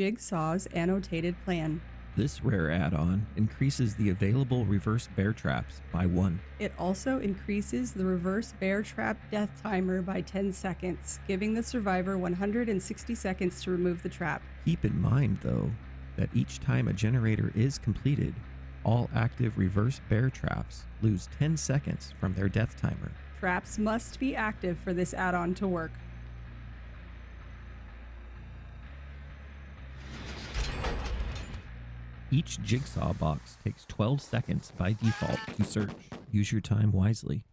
Jigsaw's Annotated plan. This rare add-on increases the available reverse bear traps by 1. It also increases the reverse bear trap death timer by 10 seconds, giving the survivor 160 seconds to remove the trap. Keep in mind, though, that each time a generator is completed, all active reverse bear traps lose 10 seconds from their death timer. Traps must be active for this add-on to work. Each jigsaw box takes 12 seconds by default to search. Use your time wisely.